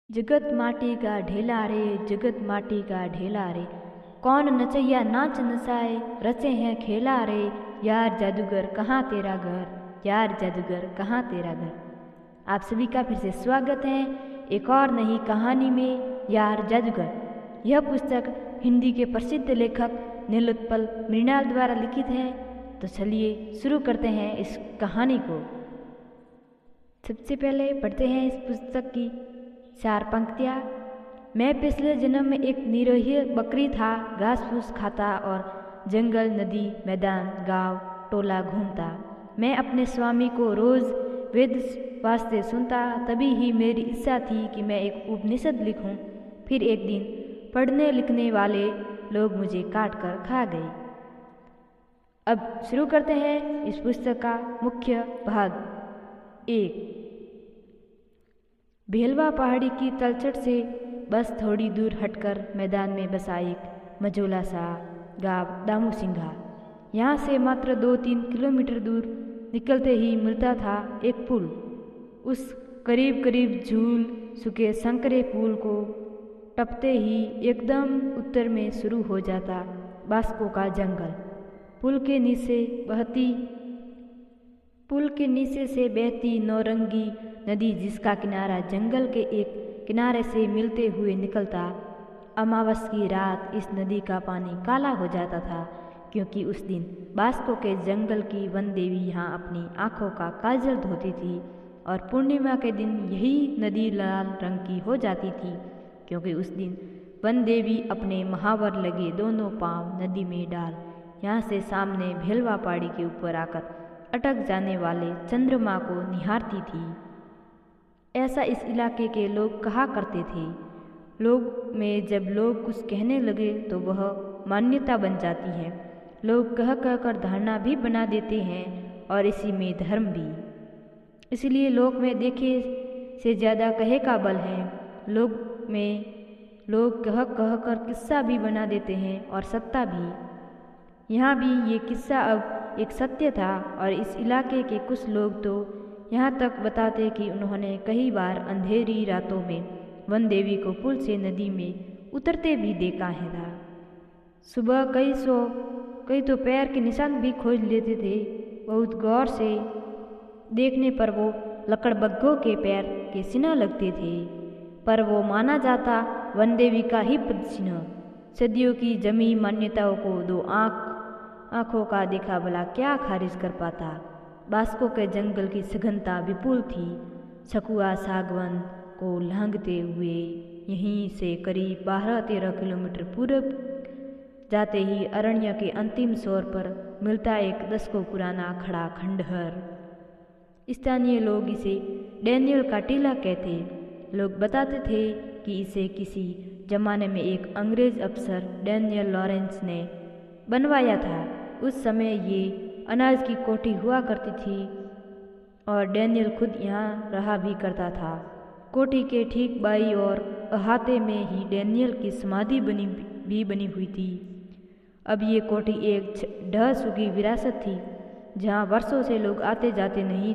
जगत माटी का ढेला रे, जगत माटी का ढेला रे, कौन नचैया नाच नचाए, रचे हैं खेला रे। यार जादूगर कहाँ तेरा घर, यार जादूगर कहाँ तेरा घर। आप सभी का फिर से स्वागत है एक और नई कहानी में, यार जादूगर। यह पुस्तक हिंदी के प्रसिद्ध लेखक नीलोत्पल मृणाल द्वारा लिखित है। तो चलिए शुरू करते हैं इस कहानी को। सबसे पहले पढ़ते हैं इस पुस्तक की 4 पंक्तियाँ। मैं पिछले जन्म में एक निरीह बकरी था, घास फूस खाता और जंगल, नदी, मैदान, गांव, टोला घूमता। मैं अपने स्वामी को रोज़ वेद वास्ते सुनता। तभी ही मेरी इच्छा थी कि मैं एक उपनिषद लिखूं। फिर एक दिन पढ़ने लिखने वाले लोग मुझे काट कर खा गए। अब शुरू करते हैं इस पुस्तक का मुख्य भाग 1। भेलवा पहाड़ी की तलछट से बस थोड़ी दूर हटकर मैदान में बसा एक मझोला सा गांव दामू सिंघा। यहाँ से मात्र 2-3 किलोमीटर दूर निकलते ही मिलता था एक पुल। उस करीब करीब झूल सूखे संकरे पुल को टपते ही एकदम उत्तर में शुरू हो जाता बांसों का जंगल। पुल के नीचे से बहती नौरंगी नदी, जिसका किनारा जंगल के एक किनारे से मिलते हुए निकलता। अमावस की रात इस नदी का पानी काला हो जाता था, क्योंकि उस दिन बांसों के जंगल की वन देवी यहाँ अपनी आँखों का काजल धोती थी। और पूर्णिमा के दिन यही नदी लाल रंग की हो जाती थी, क्योंकि उस दिन वन देवी अपने महावर लगे दोनों पांव नदी में डाल यहाँ से सामने भेलवा पहाड़ी के ऊपर आकर अटक जाने वाले चंद्रमा को निहारती थी। ऐसा इस इलाके के लोग कहा करते थे। लोग में जब लोग कुछ कहने लगे तो वह मान्यता बन जाती है। लोग कह कर धारणा भी बना देते हैं, और इसी में धर्म भी। इसलिए लोग में देखे से ज़्यादा कहे का बल है। लोग कह कर किस्सा भी बना देते हैं, और सत्ता भी। यहाँ भी ये किस्सा अब एक सत्य था, और इस इलाके के कुछ लोग तो यहाँ तक बताते कि उन्होंने कई बार अंधेरी रातों में वन देवी को पुल से नदी में उतरते भी देखा है। सुबह कई तो पैर के निशान भी खोज लेते थे। बहुत गौर से देखने पर वो लकड़बग्घों के पैर के चिन्ह लगते थे, पर वो माना जाता वन देवी का ही पदचिन्ह। सदियों की जमी मान्यताओं को 2 आँखों का देखा भला क्या खारिज कर पाता। बांसों के जंगल की सघनता विपुल थी। सकुआ सागवन को लांघते हुए यहीं से करीब 12-13 किलोमीटर पूरब जाते ही अरण्य के अंतिम छोर पर मिलता एक दशकों पुराना खड़ा खंडहर। स्थानीय लोग इसे डैनियल का टीला कहते। लोग बताते थे कि इसे किसी जमाने में एक अंग्रेज अफसर डैनियल लॉरेंस ने बनवाया था। उस समय ये अनाज की कोठी हुआ करती थी, और डैनियल खुद यहाँ रहा भी करता था। कोठी के ठीक बाईं ओर अहाते में ही डैनियल की समाधि बनी हुई थी। अब ये कोठी एक ढह चुकी विरासत थी, जहाँ वर्षों से लोग आते जाते नहीं